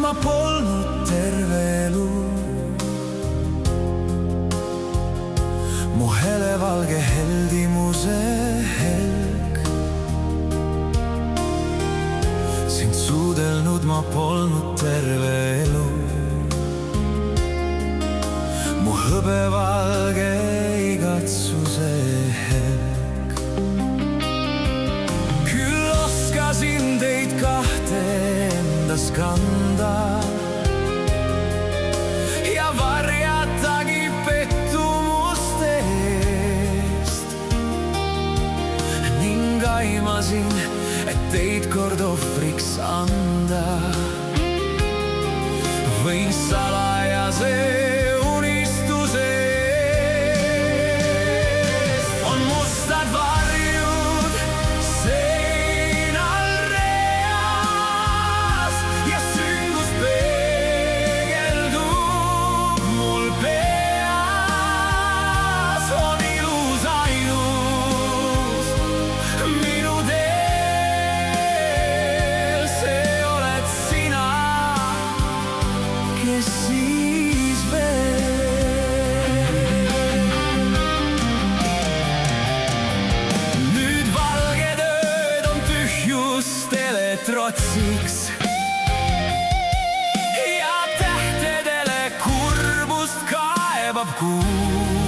ma polnud terve elu. Mu helevalge heldimuse helk, sind suudelnud ma polnud terve elu. Mu hõbevalge igatsuse helk, küll oskasin teid kahte endas kanda ja varjatagi pettumuste eest, ning aimasin, et teid kord ohvriks anda. Võin salajase unistuse eest on mustad varjud seinal reas ja sündmus peegeldub mul peas. On ilus ainus minu teel, see oled sina, kes siis veel. Nüüd valged ööd on tühjustele trotsiks ja tähtedele kurbust kaebab kuu.